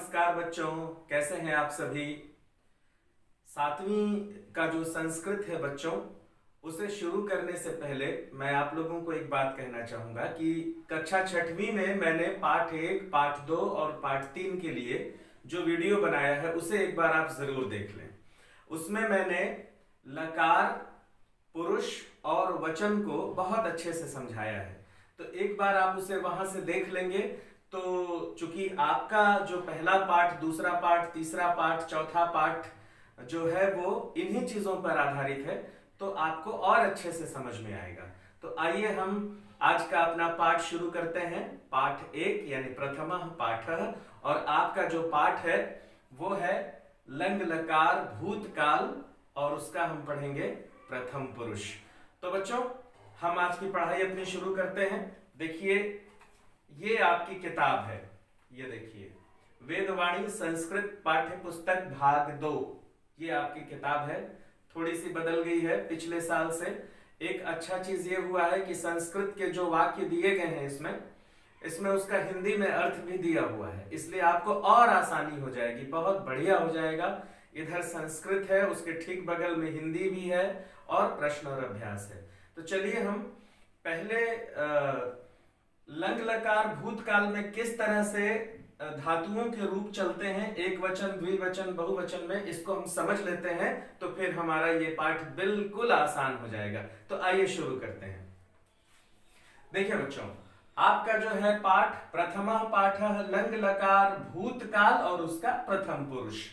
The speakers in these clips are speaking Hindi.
नमस्कार बच्चों, कैसे हैं आप सभी। सातवीं का जो संस्कृत है बच्चों, उसे शुरू करने से पहले मैं आप लोगों को एक बात कहना चाहूंगा कि कक्षा छठवीं में मैंने पाठ 1, पाठ 2 और पाठ 3 के लिए जो वीडियो बनाया है उसे एक बार आप जरूर देख लें। उसमें मैंने लकार, पुरुष और वचन को बहुत अच्छे से समझाया है, तो एक बार आप उसे वहां से देख लेंगे तो चूंकि आपका जो पहला पाठ, दूसरा पाठ, तीसरा पाठ, चौथा पाठ जो है वो इन्हीं चीजों पर आधारित है, तो आपको और अच्छे से समझ में आएगा। तो आइए हम आज का अपना पाठ शुरू करते हैं। पाठ 1 यानी प्रथमः पाठः, और आपका जो पाठ है वो है लंग लकार भूतकाल, और उसका हम पढ़ेंगे प्रथम पुरुष। तो बच्चों, हम आज की पढ़ाई अपनी शुरू करते हैं। देखिए, ये आपकी किताब है, ये देखिए वेदवाणी संस्कृत पाठ्य पुस्तक भाग 2, ये आपकी किताब है। थोड़ी सी बदल गई है पिछले साल से। एक अच्छा चीज ये हुआ है कि संस्कृत के जो वाक्य दिए गए हैं इसमें उसका हिंदी में अर्थ भी दिया हुआ है, इसलिए आपको और आसानी हो जाएगी, बहुत बढ़िया हो जाएगा। इधर संस्कृत है, उसके ठीक बगल में हिंदी भी है और प्रश्न और अभ्यास है। तो चलिए हम पहले लंग लकार भूतकाल में किस तरह से धातुओं के रूप चलते हैं, एक वचन, द्विवचन, बहुवचन में, इसको हम समझ लेते हैं, तो फिर हमारा ये पाठ बिल्कुल आसान हो जाएगा। तो आइए शुरू करते हैं। देखिए बच्चों, आपका जो है पाठ प्रथमः पाठः लंग लकार भूतकाल और उसका प्रथम पुरुष।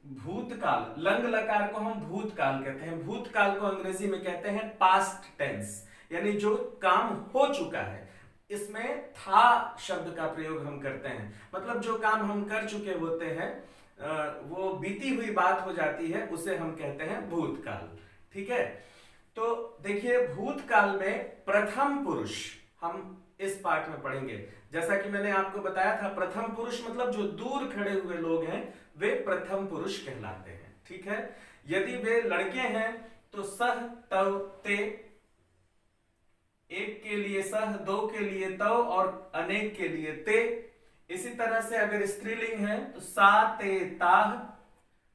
भूतकाल, लंग लकार को हम भूतकाल कहते हैं, भूतकाल को अंग्रेजी में कहते हैं पास्ट टेंस, यानी जो काम हो चुका है। इसमें था शब्द का प्रयोग हम करते हैं, मतलब जो काम हम कर चुके होते हैं, वो बीती हुई बात हो जाती है, उसे हम कहते हैं भूतकाल। ठीक है, तो देखिए भूतकाल में प्रथम पुरुष हम इस पाठ में पढ़ेंगे। जैसा कि मैंने आपको बताया था, प्रथम पुरुष मतलब जो दूर खड़े हुए लोग हैं वे प्रथम पुरुष कहलाते हैं। ठीक है, यदि वे लड़के हैं तो सह, तव, ते, एक के लिए सह, दो के लिए तव और अनेक के लिए ते। इसी तरह से अगर स्त्रीलिंग है तो सा, ते, ताह।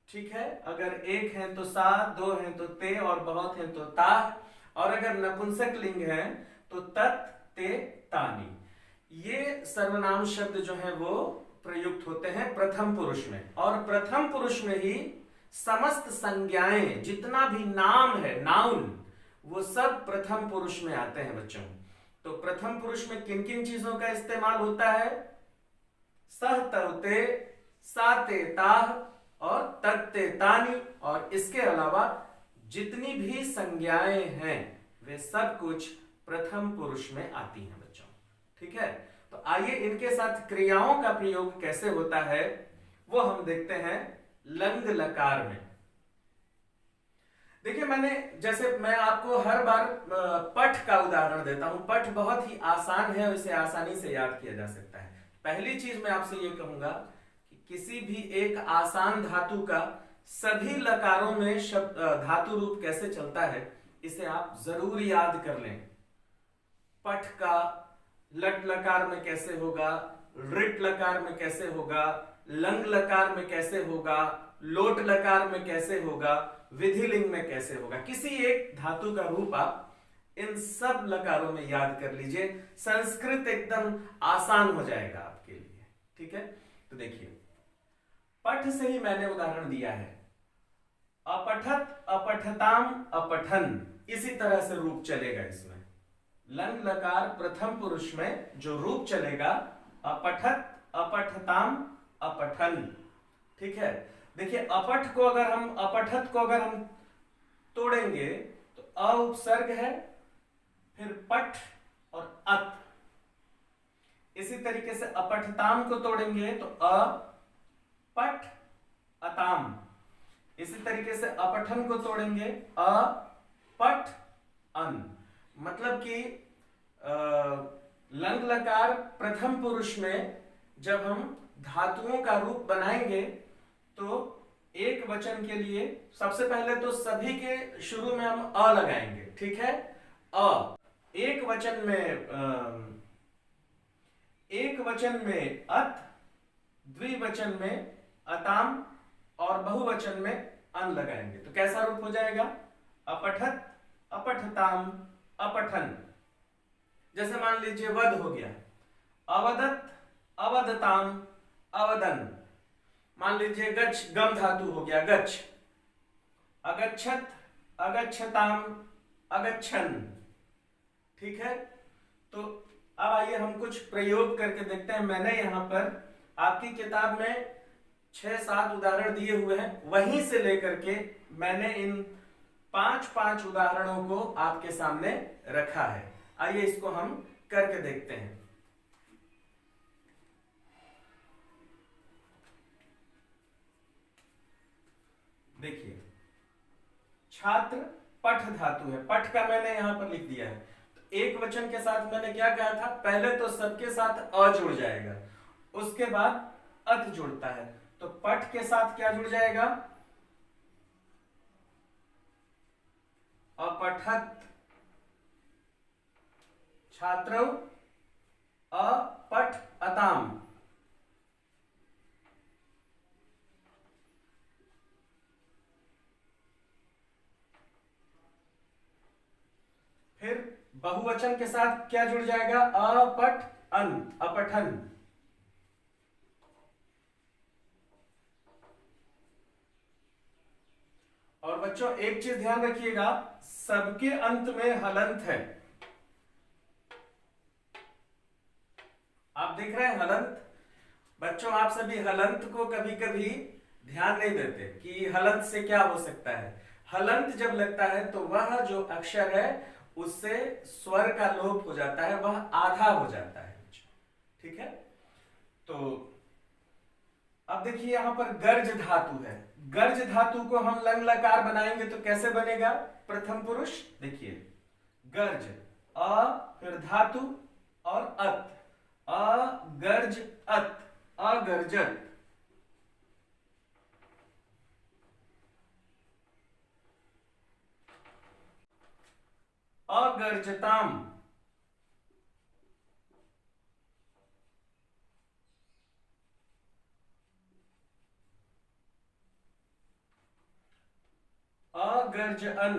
ठीक है, अगर एक है तो सा, दो है तो ते और बहुत है तो ताह। और अगर नपुंसक लिंग है तो तत्, ते, तानी। ये सर्वनाम शब्द जो है वो प्रयुक्त होते हैं प्रथम पुरुष में, और प्रथम पुरुष में ही समस्त संज्ञाएं, जितना भी नाम है, नाउन, वो सब प्रथम पुरुष में आते हैं बच्चों। तो प्रथम पुरुष में किन किन चीजों का इस्तेमाल होता है? सह, तव, ते, सा, ते, ताह और तत्ते, तानी, और इसके अलावा जितनी भी संज्ञाएं हैं वे सब कुछ प्रथम पुरुष में आती हैं बच्चों। ठीक है, तो आइए इनके साथ क्रियाओं का प्रयोग कैसे होता है वो हम देखते हैं लंग लकार में। देखिए, मैं आपको हर बार पठ का उदाहरण देता हूं। पठ बहुत ही आसान है, इसे आसानी से याद किया जा सकता है। पहली चीज मैं आपसे ये कहूंगा कि किसी भी एक आसान धातु का सभी लकारों में शब्द धातु रूप कैसे चलता है, इसे आप जरूर याद कर लें। पठ का लट लकार में कैसे होगा, रिट लकार में कैसे होगा, लंग लकार में कैसे होगा, लोट लकार में कैसे होगा, विधिलिंग में कैसे होगा। किसी एक धातु का रूप आप इन सब लकारों में याद कर लीजिए, संस्कृत एकदम आसान हो जाएगा आपके लिए। ठीक है, तो देखिए पठ से ही मैंने उदाहरण दिया है। अपठत, अपठताम, अपठन, इसी तरह से रूप चलेगा इसमें। लंग लकार प्रथम पुरुष में जो रूप चलेगा, अपठत, अपठताम, अपठन। ठीक है, देखिए अपठ को अगर हम, अपठत को अगर हम तोड़ेंगे तो अ उपसर्ग है, फिर पठ और अत। इसी तरीके से अपठताम को तोड़ेंगे तो अ, पठ, अताम। इसी तरीके से अपठन को तोड़ेंगे अ, पठ, अन। मतलब कि लंग लकार प्रथम पुरुष में जब हम धातुओं का रूप बनाएंगे तो एक वचन के लिए सबसे पहले तो सभी के शुरू में हम अ लगाएंगे। ठीक है, अ। एक वचन में अत, द्विवचन में अताम और बहुवचन में अन लगाएंगे तो कैसा रूप हो जाएगा? अपठत, अपठताम, अपठन। जैसे मान लीजिए वध हो गया, अवदत, अवदताम, अवदन। मान लीजिए गच्छ, गम धातु हो गया गच्छ, अगच्छत, अगच्छताम, अगच्छन। ठीक है, तो अब आइए हम कुछ प्रयोग करके देखते हैं। मैंने यहाँ पर आपकी किताब में 6-7 उदाहरण दिए हुए हैं, वहीं से लेकर के मैंने इन 5-5 उदाहरणों को आपके सामने रखा है। आइए इसको हम करके देखते हैं। देखिए, छात्र पठ धातु है, पठ का मैंने यहां पर लिख दिया है। तो एक वचन के साथ मैंने क्या कहा था? पहले तो सबके साथ अ जुड़ जाएगा, उसके बाद अत जुड़ता है। तो पठ के साथ क्या जुड़ जाएगा? अपठत, छात्रौ अपठ अताम। फिर बहुवचन के साथ क्या जुड़ जाएगा? अपठ अन, अपठन। और बच्चों एक चीज ध्यान रखिएगा, सबके अंत में हलंत है। आप देख रहे हैं हलंत? बच्चों आप सभी हलंत को कभी कभी ध्यान नहीं देते कि हलंत से क्या हो सकता है। हलंत जब लगता है तो वह जो अक्षर है उससे स्वर का लोप हो जाता है, वह आधा हो जाता है। ठीक है, तो अब देखिए यहां पर गर्ज धातु है। गर्ज धातु को हम लंग लकार बनाएंगे तो कैसे बनेगा? प्रथम पुरुष, देखिए गर्ज, अ फिर धातु और अत, अगर्ज अत, अगर्जत। अगर्जताम, अगर्जअन,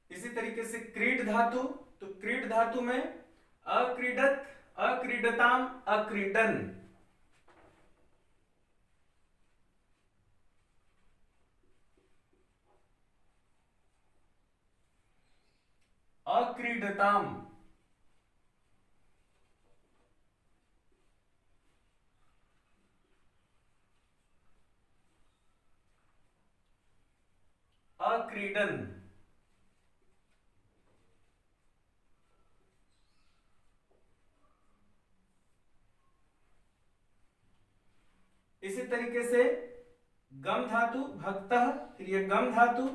इसी तरीके से क्रीड धातु, तो क्रीड धातु में अक्रीडत, अक्रीडताम, अक्रीडन। अक्रीडताम, अक्रीडन। इसी तरीके से गम धातु भक्तः, फिर ये गम धातु,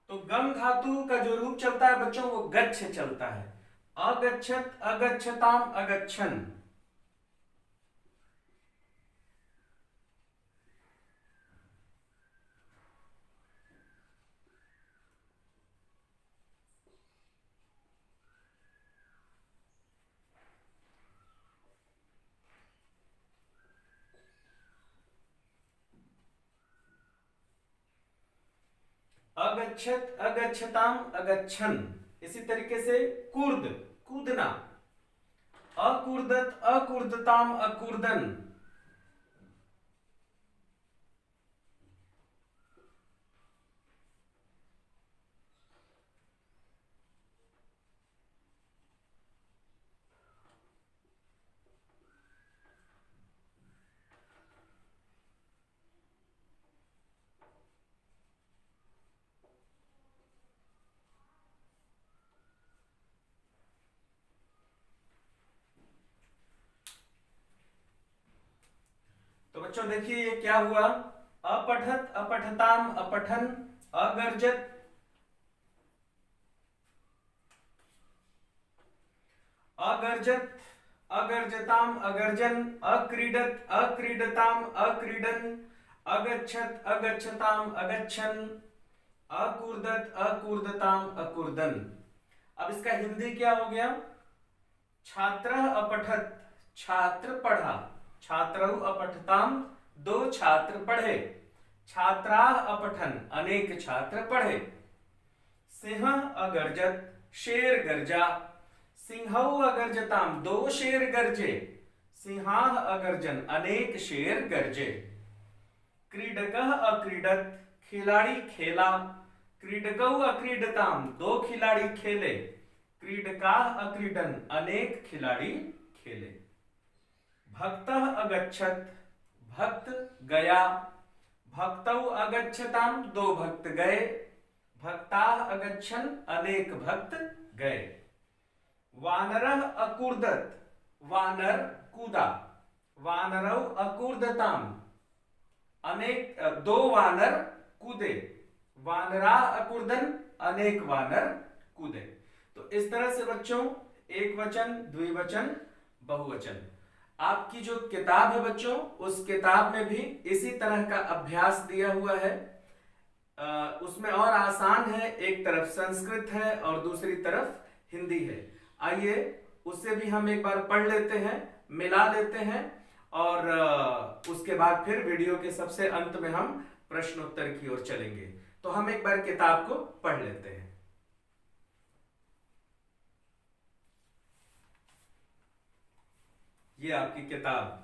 तो गम धातु का जो रूप चलता है बच्चों वो गच्छ चलता है। अगच्छत, अगच्छताम, अगच्छन। अगच्छत, अगच्छताम, अगच्छन। इसी तरीके से कुर्द, कूदना, अकुर्दत, अकुर्दताम, अकुर्दन। तो बच्चों देखिए ये क्या हुआ? अपठत, अपठताम, अपठन, अगर्जत, अगर्जत, अगर्जताम, अगर्जन, अक्रीडत, अक्रीडताम, अक्रीडन, अगच्छत अगच्छताम अगच्छन, अकूर्दत अकूर्दताम अकूर्दन। अब इसका हिंदी क्या हो गया? छात्रः अपठत, छात्र पढ़ा, छात्रौ अपठताम, दो छात्र पढ़े, छात्राः अपठन, अनेक छात्र पढ़े। सिंह अगर्जत, शेर गरजा, सिंहौ अगर्जताम, दो शेर गरजे, सिंहाः अगर्जन, अनेक शेर गरजे। क्रीडकः अक्रीडत, खिलाड़ी खेला, क्रीडकौ अक्रीडताम, दो खिलाड़ी खेले, क्रीडकाः अक्रीडन, अनेक खिलाड़ी खेले। भक्तः अगच्छत, भक्त गया, भक्तौ अगच्छताम, दो भक्त गए, भक्ताः अगच्छन, अनेक भक्त गए। वानरः अकूर्दत, वानर कूदा, वानरौ अकूर्दताम, अनेक दो वानर कूदे, वानराः अकूर्दन, अनेक वानर कूदे। तो इस तरह से बच्चों एक वचन, द्विवचन, बहुवचन, आपकी जो किताब है बच्चों, उस किताब में भी इसी तरह का अभ्यास दिया हुआ है। उसमें और आसान है, एक तरफ संस्कृत है और दूसरी तरफ हिंदी है। आइए उससे भी हम एक बार पढ़ लेते हैं, मिला लेते हैं, और उसके बाद फिर वीडियो के सबसे अंत में हम प्रश्नोत्तर की ओर चलेंगे। तो हम एक बार किताब को पढ़ लेते हैं। ये आपकी किताब,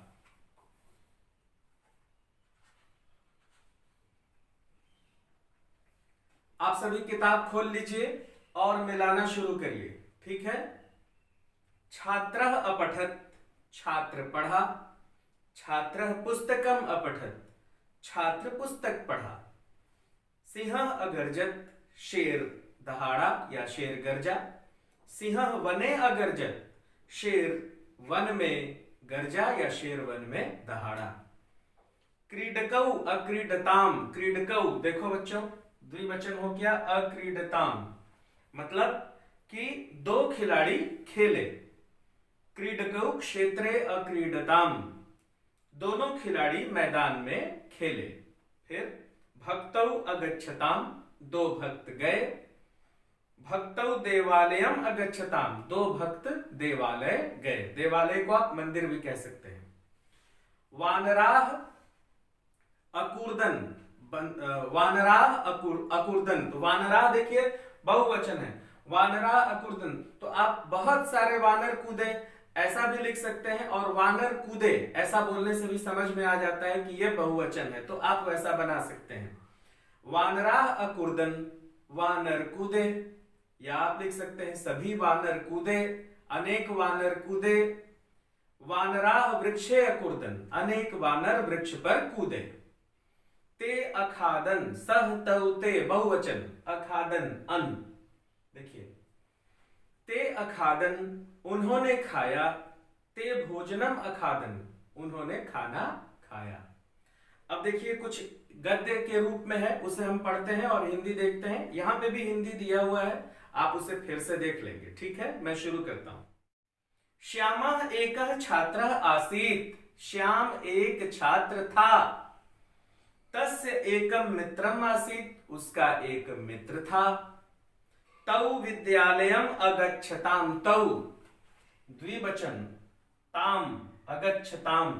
आप सभी किताब खोल लीजिए और मिलाना शुरू करिए, ठीक है। छात्रः अपठत, छात्र पढ़ा, छात्रः पुस्तकम अपठत, छात्र पुस्तक पढ़ा। सिंहः अगर्जत, शेर दहाड़ा या शेर गरजा, सिंहः वने अगर्जत, शेर वन में गरजा या शेर वन में दहाड़ा। क्रीडकौ अक्रीडताम, क्रीडकौ देखो बच्चों द्विवचन हो गया, अक्रीडताम मतलब कि दो खिलाड़ी खेले। क्रीडकौ क्षेत्रे अक्रीडताम, दोनों खिलाड़ी मैदान में खेले। फिर भक्तौ अगच्छताम, दो भक्त गए। भक्तौ देवालयम अगच्छताम, दो भक्त देवालय गए। देवालय को आप मंदिर भी कह सकते हैं। वानराह अकूर्दन, वानराह अकूर्दन, तो वानराह देखिए बहुवचन है, वानराह अकूर्दन, तो आप बहुत सारे वानर कूदे ऐसा भी लिख सकते हैं, और वानर कूदे ऐसा बोलने से भी समझ में आ जाता है कि यह बहुवचन है, तो आप वैसा बना सकते हैं। वानराह अकूर्दन, वानर कूदे, या आप लिख सकते हैं सभी वानर कूदे, अनेक वानर कूदे। वानराह वृक्षे अकूर्दन, अनेक वानर वृक्ष पर कूदे। ते अखादन, सह तौ ते बहुवचन, अखादन अन्न, देखिए ते अखादन उन्होंने खाया, ते भोजनम अखादन उन्होंने खाना खाया। अब देखिए कुछ गद्य के रूप में है, उसे हम पढ़ते हैं और हिंदी देखते हैं। यहां पे भी हिंदी दिया हुआ है, आप उसे फिर से देख लेंगे, ठीक है। मैं शुरू करता हूं। श्यामः एकः छात्रः आसीत्, श्याम एक छात्र था। तस्य एकम मित्रम आसीत्, उसका एक मित्र था। तौ विद्यालयम अगच्छताम, तौ द्विवचन, ताम अगच्छताम,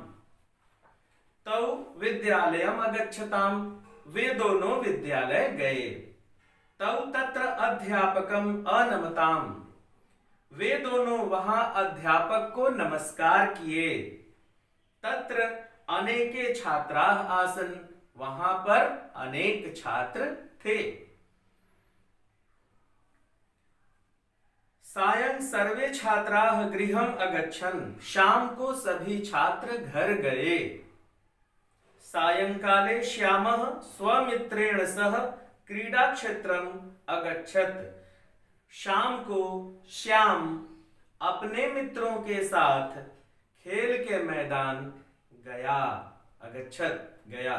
तौ विद्यालयम अगच्छताम, वे दोनों विद्यालय गए। तौ तत्र अध्यापकम अनमताम, वे दोनों वहां अध्यापक को नमस्कार किए। तत्र अनेके छात्राः आसन, वहां पर अनेक छात्र थे। सायं सर्वे छात्राः गृहम अगच्छन्, शाम को सभी छात्र घर गए। सायंकाले श्यामः स्वमित्रेण सह क्रीडा क्षेत्रम अगच्छत्, शाम को श्याम अपने मित्रों के साथ खेल के मैदान गया, अगच्छत् गया।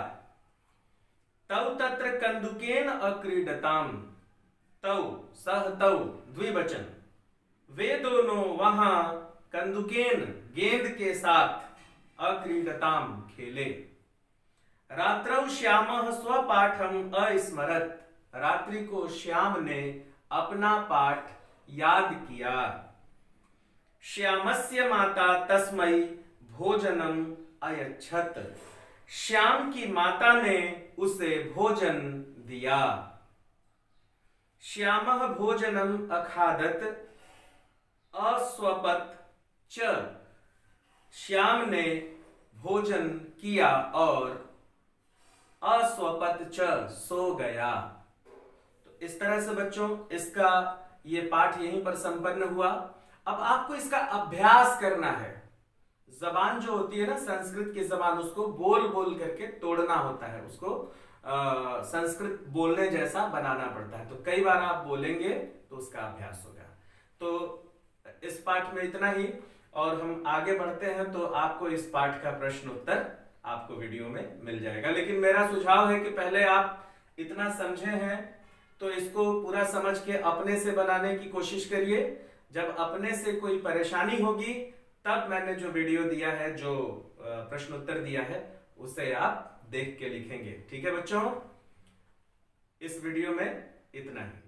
तौ तत्र कंदुकेन अक्रीडताम, तौ सह तौ द्विवचन, वे दोनों वहां कंदुकेन गेंद के साथ अक्रीडताम खेले। रात्रौ श्यामः स्वपाठम अस्मरत। रात्रि को श्याम ने अपना पाठ याद किया। श्यामस्य माता तस्मै भोजनम अयच्छत। श्याम की माता ने उसे भोजन दिया। श्यामः भोजनम अखादत अस्वपत च। श्याम ने भोजन किया और अस्वपत च सो गया। तो इस तरह से बच्चों इसका ये पाठ यहीं पर संपन्न हुआ। अब आपको इसका अभ्यास करना है। जबान जो होती है ना, संस्कृत की जबान, उसको बोल बोल करके तोड़ना होता है, उसको संस्कृत बोलने जैसा बनाना पड़ता है। तो कई बार आप बोलेंगे तो उसका अभ्यास होगा। तो इस पाठ में इतना ही, और हम आगे बढ़ते हैं तो आपको इस पाठ का प्रश्न उत्तर आपको वीडियो में मिल जाएगा। लेकिन मेरा सुझाव है कि पहले आप इतना समझे हैं तो इसको पूरा समझ के अपने से बनाने की कोशिश करिए। जब अपने से कोई परेशानी होगी तब मैंने जो वीडियो दिया है, जो प्रश्न उत्तर दिया है, उसे आप देख के लिखेंगे। ठीक है बच्चों, इस वीडियो में इतना ही।